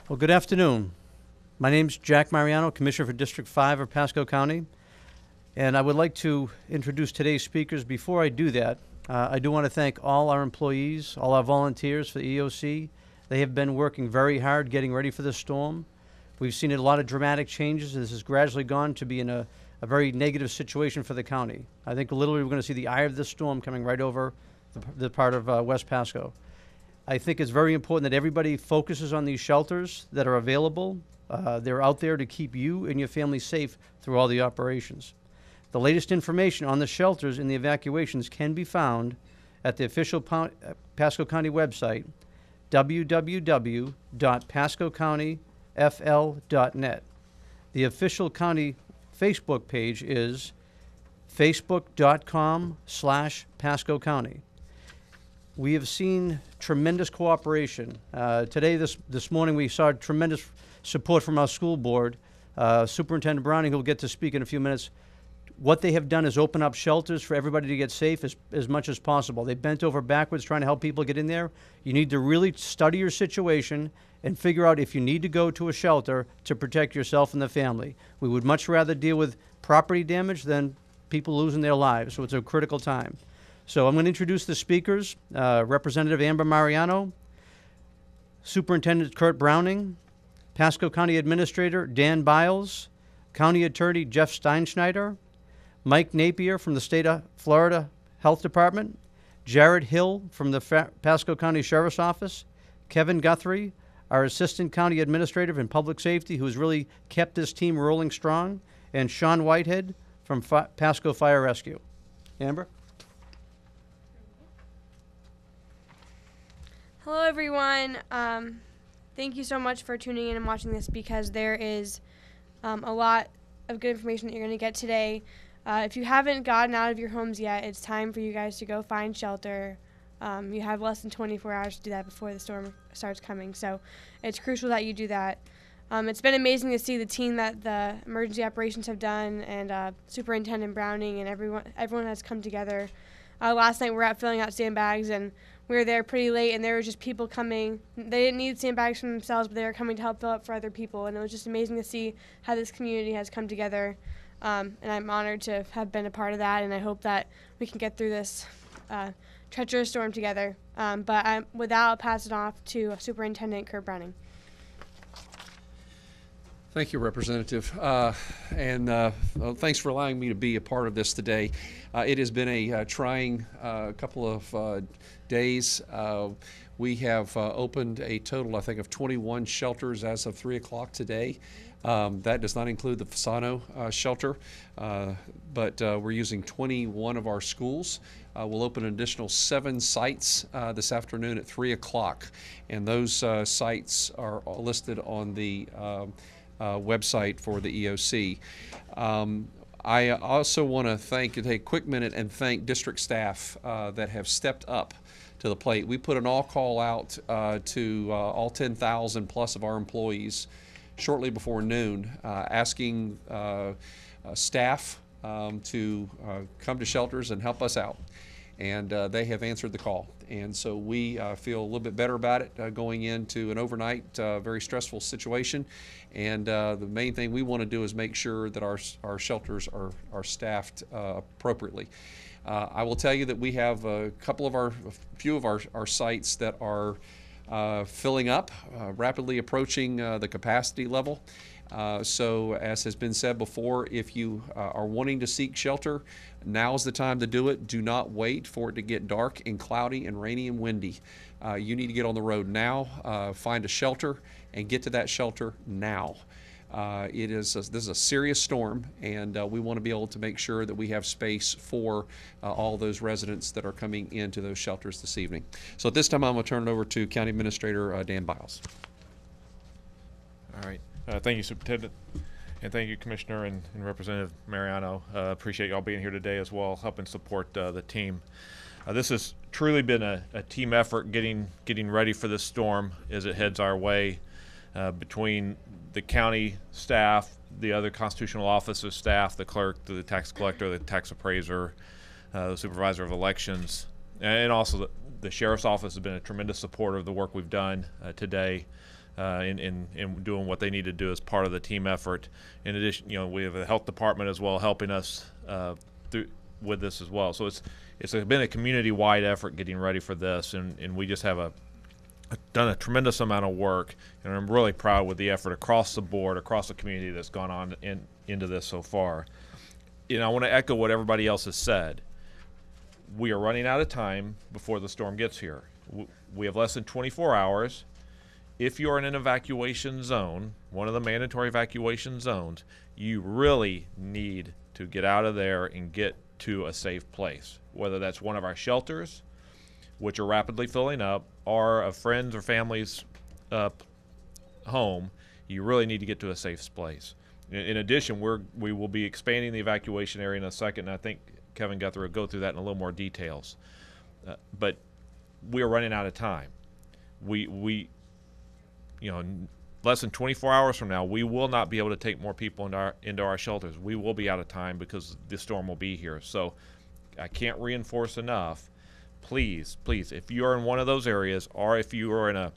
Well, good afternoon. My name's Jack Mariano, Commissioner for District 5 of Pasco County, and I would like to introduce today's speakers. Before I do that, I do want to thank all our employees, all our volunteers for the EOC. They have been working very hard getting ready for this storm. We've seen a lot of dramatic changes. This has gradually gone to be in a very negative situation for the county. I think literally we're going to see the eye of this storm coming right over the part of West Pasco. I think it's very important that everybody focuses on these shelters that are available. They're out there to keep you and your family safe through all the operations. The latest information on the shelters and the evacuations can be found at the official Pasco County website, www.pascocountyfl.net. The official county Facebook page is facebook.com/Pasco County. We have seen tremendous cooperation. This morning, we saw tremendous support from our school board. Superintendent Browning, who will get to speak in a few minutes, what they have done is open up shelters for everybody to get safe as much as possible. They bent over backwards trying to help people get in there. You need to really study your situation and figure out if you need to go to a shelter to protect yourself and the family. We would much rather deal with property damage than people losing their lives, so it's a critical time. So I'm going to introduce the speakers. Representative Irma Mariano, Superintendent Kurt Browning, Pasco County Administrator Dan Biles, County Attorney Jeff Steinschneider, Mike Napier from the State of Florida Health Department, Jared Hill from the Pasco County Sheriff's Office, Kevin Guthrie, our Assistant County Administrator in Public Safety, who's really kept this team rolling strong, and Sean Whitehead from Pasco Fire Rescue. Amber? Hello, everyone. Thank you so much for tuning in and watching this, because there is a lot of good information that you're going to get today. If you haven't gotten out of your homes yet, it's time for you guys to go find shelter. You have less than 24 hours to do that before the storm starts coming, so it's crucial that you do that. It's been amazing to see the team that the emergency operations have done, and Superintendent Browning and everyone has come together. Last night we were out filling out sandbags, and we were there pretty late, and there were just people coming. They didn't need sandbags for themselves, but they were coming to help fill up for other people, and it was just amazing to see how this community has come together. And I'm honored to have been a part of that, and I hope that we can get through this treacherous storm together. But with that, I'll pass it off to Superintendent Kurt Browning. Thank you, Representative. Thanks for allowing me to be a part of this today. It has been a trying couple of days. We have opened a total, I think, of 21 shelters as of 3 o'clock today. That does not include the Fasano shelter, but we're using 21 of our schools. We'll open an additional 7 sites this afternoon at 3 o'clock, and those sites are listed on the website for the EOC. I also want to take a quick minute and thank district staff that have stepped up to the plate. We put an all-call out to all 10,000 plus of our employees shortly before noon, asking staff to come to shelters and help us out. And they have answered the call. And so we feel a little bit better about it going into an overnight, very stressful situation. And the main thing we want to do is make sure that our shelters are staffed appropriately. I will tell you that we have a few of our sites that are filling up, rapidly approaching the capacity level. So as has been said before, if you are wanting to seek shelter, now's the time to do it. Do not wait for it to get dark and cloudy and rainy and windy. You need to get on the road now, find a shelter, and get to that shelter now. This is a serious storm, and we want to be able to make sure that we have space for all those residents that are coming into those shelters this evening. So at this time, I'm going to turn it over to County Administrator Dan Biles. All right. Thank you, Superintendent, and thank you, Commissioner and Representative Mariano. Appreciate y'all being here today as well, helping support the team. This has truly been a team effort getting ready for this storm as it heads our way, between the county staff, the other constitutional officer staff, the clerk, the tax collector, the tax appraiser, the supervisor of elections, and also the sheriff's office has been a tremendous supporter of the work we've done today. in doing what they need to do as part of the team effort. In addition, we have a health department as well helping us with this as well. So it's been a community-wide effort getting ready for this, and we just have done a tremendous amount of work, and I'm really proud with the effort across the board, across the community that's gone on into this so far. I want to echo what everybody else has said. We are running out of time before the storm gets here. We have less than 24 hours. If you're in an evacuation zone, one of the mandatory evacuation zones, you really need to get out of there and get to a safe place, whether that's one of our shelters, which are rapidly filling up, or a friend's or family's home. You really need to get to a safe place. In addition, we will be expanding the evacuation area in a second, and I think Kevin Guthrie will go through that in a little more details. But we are running out of time. Less than 24 hours from now, we will not be able to take more people into our shelters. We will be out of time because this storm will be here. So I can't reinforce enough. Please, if you are in one of those areas, or if you are in a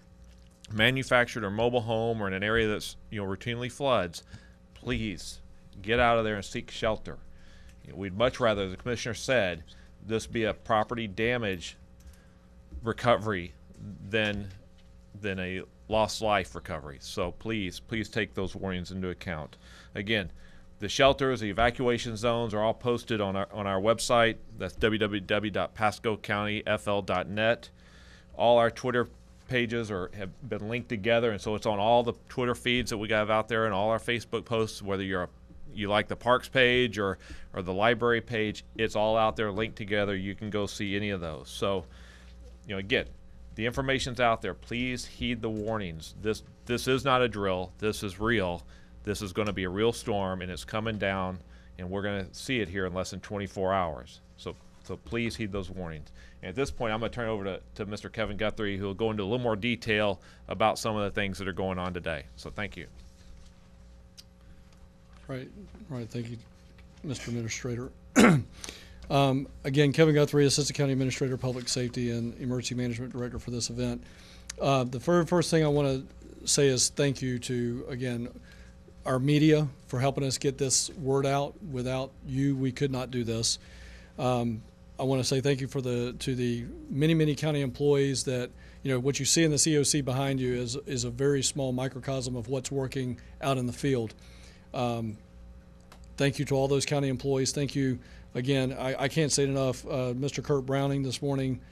manufactured or mobile home or in an area that's routinely floods, please get out of there and seek shelter. We'd much rather, as the commissioner said, this be a property damage recovery than a lost life recovery. So please take those warnings into account. Again, the shelters, the evacuation zones are all posted on our website. That's www.pascocountyfl.net. All our Twitter pages have been linked together, and so it's on all the Twitter feeds that we have out there and all our Facebook posts, whether you like the parks page or the library page, it's all out there linked together. You can go see any of those. So, again, the information's out there. Please heed the warnings. This is not a drill. This is real. This is going to be a real storm, and it's coming down, and we're going to see it here in less than 24 hours. So please heed those warnings. And at this point, I'm going to turn it over to Mr. Kevin Guthrie, who will go into a little more detail about some of the things that are going on today. So thank you. Right. Thank you, Mr. Administrator. Again, Kevin Guthrie, Assistant County Administrator, Public Safety and Emergency Management Director for this event. The very first thing I want to say is thank you to, again, our media for helping us get this word out. Without you, we could not do this. I want to say thank you to the many county employees that, what you see in this EOC behind you is a very small microcosm of what's working out in the field. Thank you to all those county employees. Thank you again. I can't say it enough. Mr. Kurt Browning this morning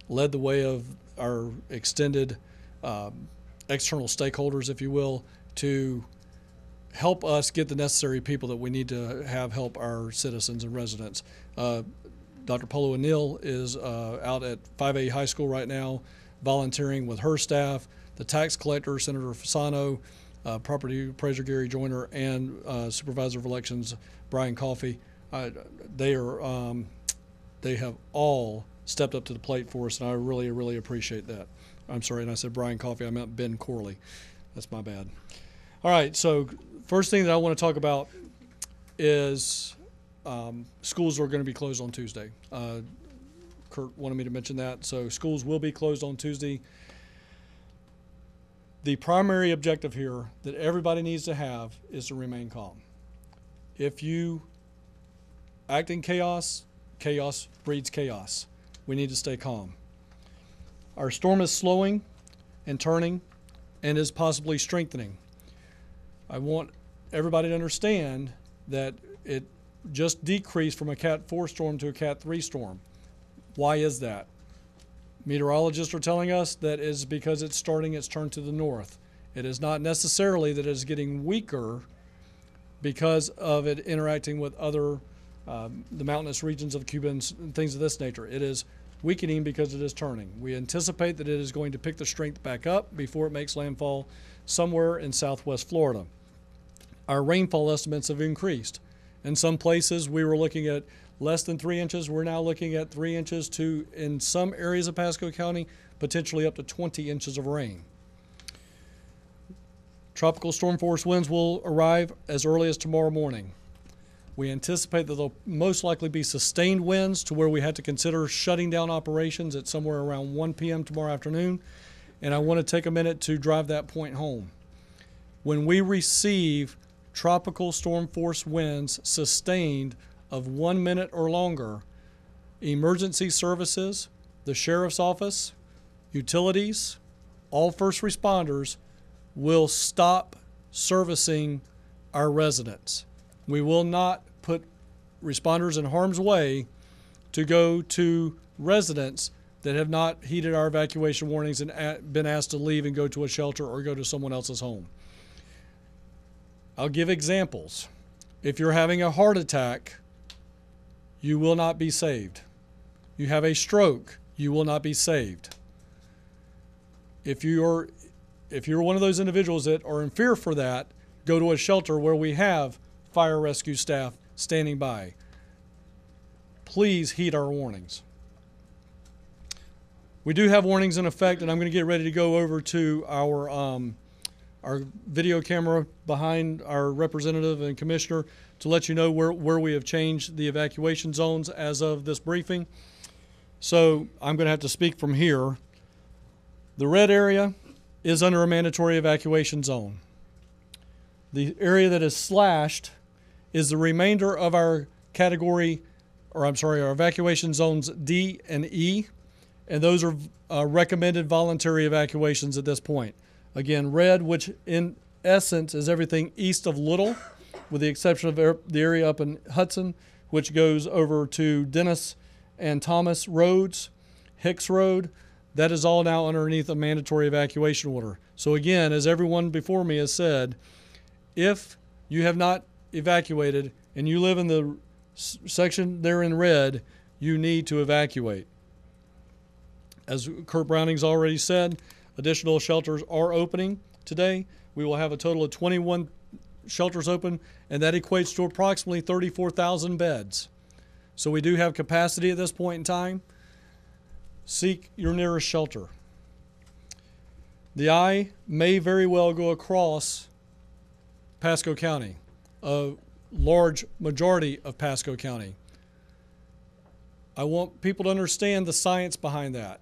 led the way of our extended external stakeholders, if you will, to help us get the necessary people that we need to have help our citizens and residents. Dr. Polo O'Neill is out at 5A High School right now, volunteering with her staff, the tax collector, Senator Fasano, property appraiser Gary Joyner, and Supervisor of Elections Brian Coffey. They have all stepped up to the plate for us, and I really appreciate that. I'm sorry, and I said Brian Coffey, I meant Ben Corley. That's my bad. All right, so first thing that I want to talk about is schools are going to be closed on Tuesday. Kurt wanted me to mention that. So schools will be closed on Tuesday. The primary objective here that everybody needs to have is to remain calm. If you act in chaos, chaos breeds chaos. We need to stay calm. Our storm is slowing and turning and is possibly strengthening. I want everybody to understand that it just decreased from a Cat 4 storm to a Cat 3 storm. Why is that? Meteorologists are telling us that is because it's starting its turn to the north. It is not necessarily that it is getting weaker because of it interacting with other the mountainous regions of Cuba and things of this nature. It is weakening because it is turning. We anticipate that it is going to pick the strength back up before it makes landfall somewhere in southwest Florida. Our rainfall estimates have increased. In some places, we were looking at less than 3 inches. We're now looking at 3 inches to, in some areas of Pasco County, potentially up to 20 inches of rain. Tropical storm force winds will arrive as early as tomorrow morning. We anticipate that there'll most likely be sustained winds to where we had to consider shutting down operations at somewhere around 1 p.m. tomorrow afternoon. and I want to take a minute to drive that point home. When we receive tropical storm force winds sustained of 1 minute or longer, emergency services, the sheriff's office, utilities, all first responders will stop servicing our residents. We will not put responders in harm's way to go to residents that have not heeded our evacuation warnings and been asked to leave and go to a shelter or go to someone else's home. I'll give examples. If you're having a heart attack, you will not be saved. You have a stroke, you will not be saved. If you're one of those individuals that are in fear for that, go to a shelter where we have fire rescue staff standing by. Please heed our warnings. We do have warnings in effect, and I'm going to get ready to go over to our video camera behind our representative and commissioner to let you know where we have changed the evacuation zones as of this briefing. So I'm going to have to speak from here. The red area is under a mandatory evacuation zone. The area that is slashed is the remainder of our our evacuation zones D and E, and those are recommended voluntary evacuations at this point. Again, red, which in essence is everything east of Little, with the exception of the area up in Hudson, which goes over to Dennis and Thomas Roads, Hicks Road. That is all now underneath a mandatory evacuation order. So again, as everyone before me has said, if you have not evacuated and you live in the section there in red, you need to evacuate. As Kurt Browning's already said, additional shelters are opening today. We will have a total of 21 shelters open, and that equates to approximately 34,000 beds. So we do have capacity at this point in time. Seek your nearest shelter. The eye may very well go across Pasco County, a large majority of Pasco County. I want people to understand the science behind that.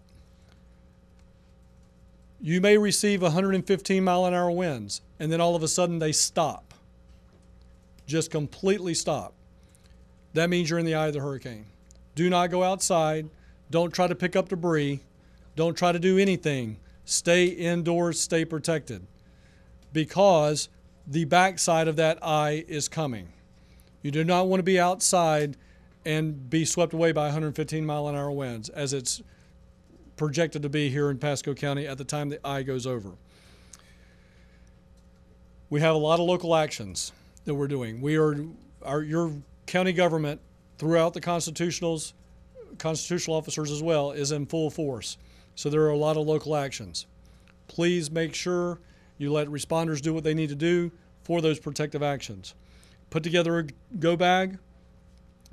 You may receive 115 mile an hour winds, and then all of a sudden they stop. Just completely stop. That means you're in the eye of the hurricane. Do not go outside. Don't try to pick up debris. Don't try to do anything. Stay indoors, stay protected, because the backside of that eye is coming. You do not want to be outside and be swept away by 115 mile an hour winds, as it's projected to be here in Pasco County at the time the eye goes over. We have a lot of local actions that we're doing. Your county government, throughout the constitutional officers as well, is in full force. So there are a lot of local actions. Please make sure you let responders do what they need to do for those protective actions. Put together a go bag,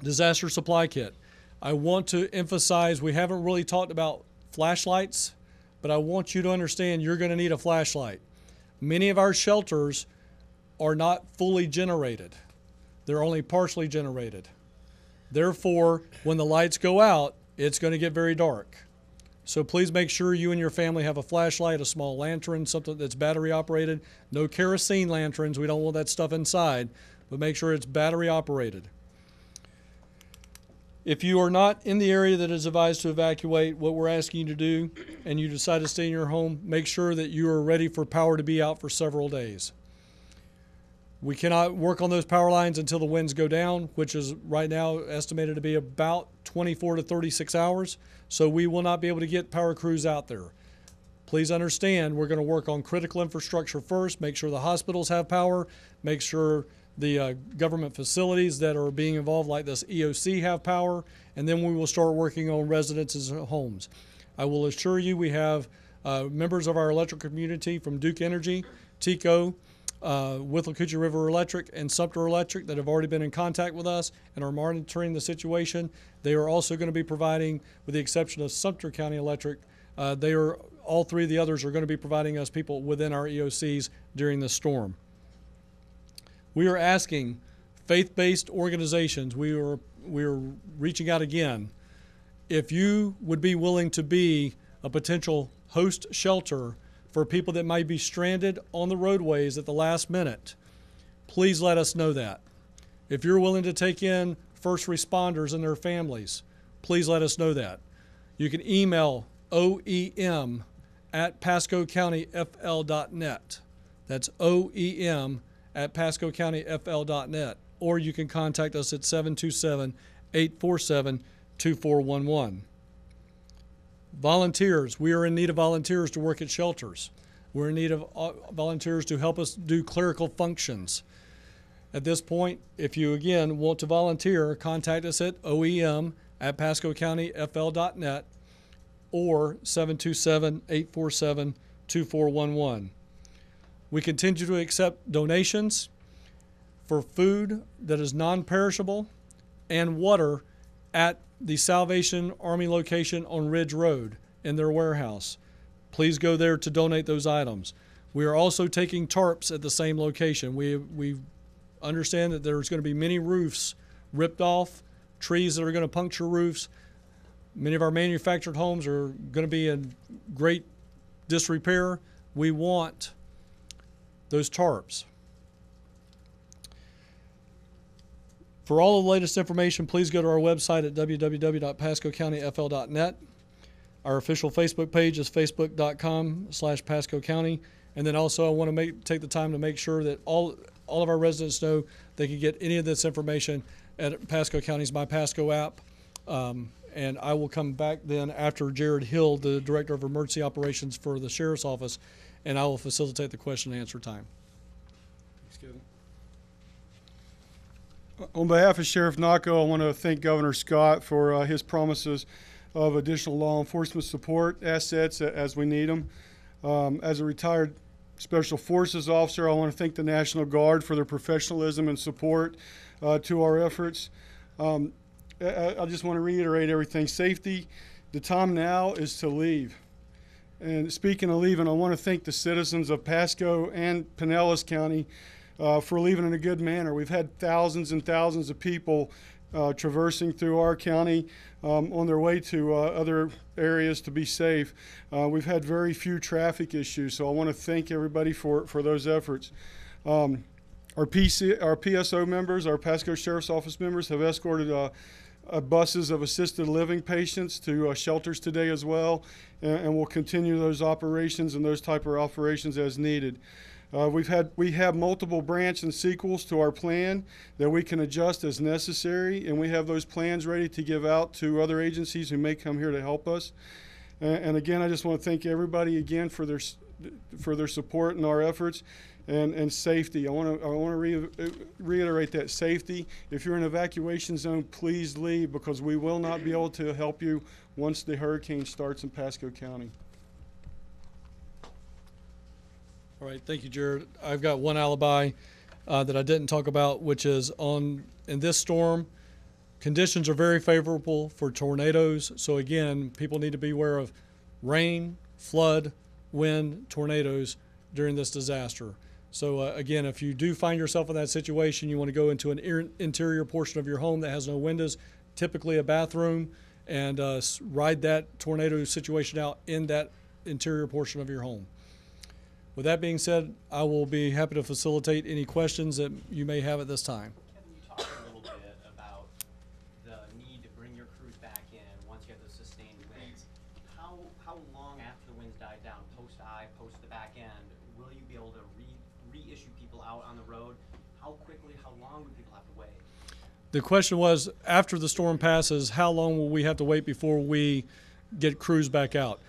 disaster supply kit. I want to emphasize, we haven't really talked about flashlights, but I want you to understand you're going to need a flashlight. Many of our shelters are not fully generated. They're only partially generated. Therefore, when the lights go out, it's going to get very dark. So please make sure you and your family have a flashlight, a small lantern, something that's battery operated. No kerosene lanterns. We don't want that stuff inside, but make sure it's battery operated. If you are not in the area that is advised to evacuate, what we're asking you to do, and you decide to stay in your home, make sure that you are ready for power to be out for several days. We cannot work on those power lines until the winds go down, which is right now estimated to be about 24 to 36 hours. So we will not be able to get power crews out there. Please understand, we're going to work on critical infrastructure first, make sure the hospitals have power, make sure the government facilities that are being involved like this EOC have power, and then we will start working on residences and homes. I will assure you we have members of our electric community from Duke Energy, TECO, Withlacoochee River Electric, and Sumter Electric that have already been in contact with us and are monitoring the situation. They are also going to be providing, with the exception of Sumter County Electric, all three of the others are going to be providing us people within our EOCs during this storm. We are asking faith-based organizations, we are reaching out again, if you would be willing to be a potential host shelter for people that might be stranded on the roadways at the last minute, please let us know that. If you're willing to take in first responders and their families, please let us know that. You can email oem@pascocountyfl.net. That's oem@pascocountyfl.net. Or you can contact us at 727-847-2411. Volunteers. We are in need of volunteers to work at shelters. We're in need of volunteers to help us do clerical functions. At this point, if you, again, want to volunteer, contact us at oem@pascocountyfl.net or 727-847-2411. We continue to accept donations for food that is non-perishable and water at the Salvation Army location on Ridge Road in their warehouse. Please go there to donate those items. We are also taking tarps at the same location. We understand that there's going to be many roofs ripped off, trees that are going to puncture roofs. Many of our manufactured homes are going to be in great disrepair. We want those tarps. For all of the latest information, please go to our website at www.pascocountyfl.net. Our official Facebook page is facebook.com/Pasco County. And then also I want to take the time to make sure that all of our residents know they can get any of this information at Pasco County's My Pasco app. And I will come back then after Jared Hill, the Director of Emergency Operations for the Sheriff's Office, and I will facilitate the question and answer time. Thanks, Kevin. On behalf of Sheriff Naco, I want to thank Governor Scott for his promises of additional law enforcement support assets as we need them. As a retired Special Forces officer, I want to thank the National Guard for their professionalism and support to our efforts. I just want to reiterate everything. Safety, the time now is to leave. And speaking of leaving, I want to thank the citizens of Pasco and Pinellas County for leaving in a good manner. We've had thousands and thousands of people traversing through our county on their way to other areas to be safe. We've had very few traffic issues, so I want to thank everybody for those efforts. Our PSO members, our Pasco Sheriff's Office members, have escorted buses of assisted living patients to shelters today as well, and we'll continue those operations and those type of operations as needed. We have multiple branch and sequels to our plan that we can adjust as necessary, and we have those plans ready to give out to other agencies who may come here to help us. And again, I just want to thank everybody again for their support in our efforts. And safety. I want to reiterate that safety. If you're in an evacuation zone, please leave, because we will not be able to help you once the hurricane starts in Pasco County. All right, thank you, Jared. I've got one alibi that I didn't talk about, which is in this storm, conditions are very favorable for tornadoes. So again, people need to be aware of rain, flood, wind, tornadoes during this disaster. So again, if you do find yourself in that situation, you want to go into an interior portion of your home that has no windows, typically a bathroom, and ride that tornado situation out in that interior portion of your home. With that being said, I will be happy to facilitate any questions that you may have at this time. Kevin, you talked a little bit about the need to bring your crews back in once you have the sustained winds. How long after the winds died down, post-I, post the back end, will you be able to reissue people out on the road? How quickly, how long would people have to wait? The question was, after the storm passes, how long will we have to wait before we get crews back out?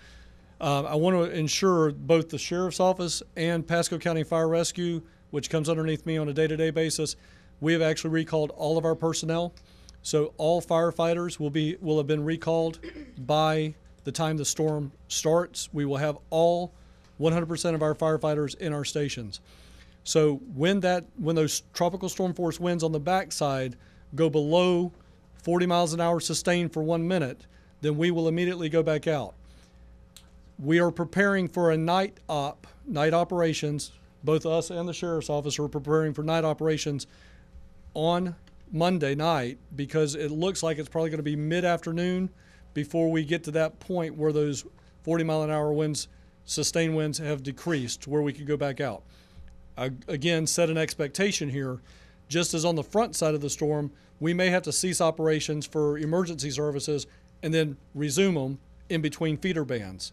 I want to ensure both the Sheriff's Office and Pasco County Fire Rescue, which comes underneath me on a day-to-day basis, we have actually recalled all of our personnel. So all firefighters will have been recalled by the time the storm starts. We will have all 100% of our firefighters in our stations. So when those tropical storm force winds on the backside go below 40 miles an hour sustained for 1 minute, then we will immediately go back out. We are preparing for a night operations. Both us and the Sheriff's Office are preparing for night operations on Monday night, because it looks like it's probably going to be mid-afternoon before we get to that point where those 40-mile-an-hour winds sustained winds have decreased to where we could go back out. I, again, set an expectation here. Just as on the front side of the storm, we may have to cease operations for emergency services and then resume them in between feeder bands.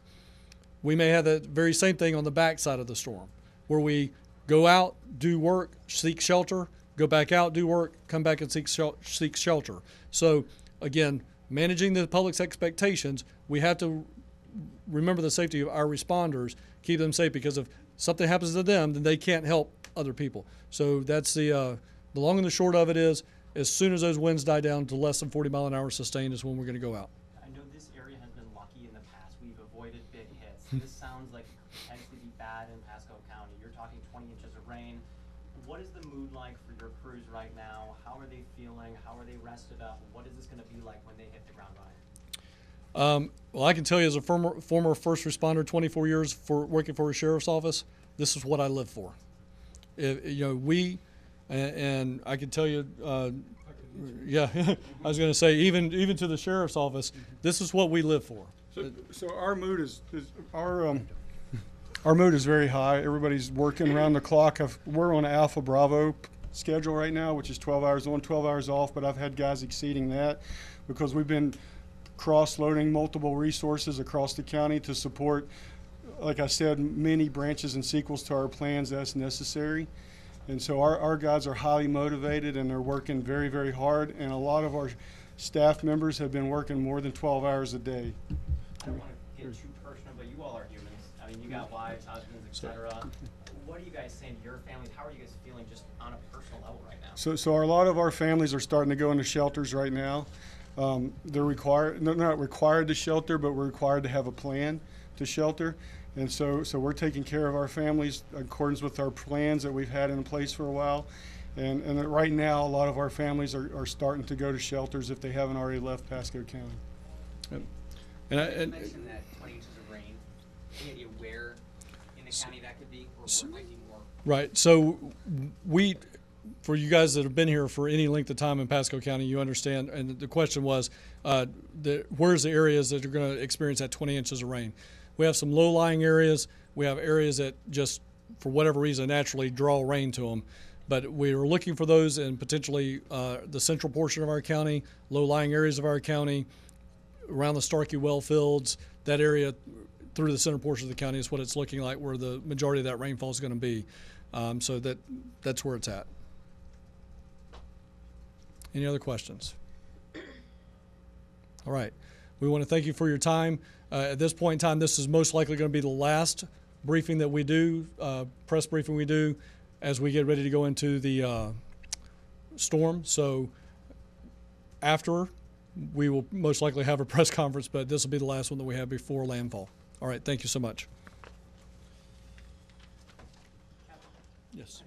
We may have that very same thing on the back side of the storm, where we go out, do work, seek shelter, go back out, do work, come back and seek shelter. So again, managing the public's expectations, we have to remember the safety of our responders, keep them safe, because if something happens to them, then they can't help other people. So that's the long and the short of it is, as soon as those winds die down to less than 40 mile an hour sustained is when we're going to go out. I know this area has been lucky in the past. We've avoided big hits. This sounds like it could potentially be bad in Pasco County. You're talking 20 inches of rain. What is the mood like for your crews right now? How are they feeling? How are they rested up? What is this going to be like when they hit the ground running? Well, I can tell you as a former first responder, 24 years for working for a sheriff's office, this is what I live for. And I can tell you, yeah, I was going to say, even to the sheriff's office, this is what we live for. So our mood is our mood is very high. Everybody's working around the clock. We're on an Alpha Bravo schedule right now, which is 12 hours on, 12 hours off, but I've had guys exceeding that because we've been cross-loading multiple resources across the county to support, like I said, many branches and sequels to our plans as necessary. And so our guys are highly motivated and they're working very, very hard. And a lot of our staff members have been working more than 12 hours a day. I don't want to get too personal, but you all are humans. I mean, you got wives, husbands, etc. What are you guys saying to your families? How are you guys feeling just on a personal level right now? So a lot of our families are starting to go into shelters right now. They're not required to shelter, but we're required to have a plan to shelter. And so we're taking care of our families in accordance with our plans that we've had in place for a while. And right now, a lot of our families are starting to go to shelters if they haven't already left Pasco County. Yep. You mentioned that 20 inches of rain. Any idea where in the county that could be, or where it might be more? Right. So for you guys that have been here for any length of time in Pasco County, you understand, and the question was, where's the areas that are going to experience that 20 inches of rain? We have some low-lying areas. We have areas that just, for whatever reason, naturally draw rain to them. But we are looking for those in potentially the central portion of our county, low-lying areas of our county, around the Starkey well fields. That area through the center portion of the county is what it's looking like, where the majority of that rainfall is going to be. So that's where it's at. Any other questions? All right. We want to thank you for your time. At this point in time, this is most likely going to be the last briefing that we do, press briefing we do, as we get ready to go into the storm. So after, we will most likely have a press conference, but this will be the last one that we have before landfall. All right. Thank you so much. Yes.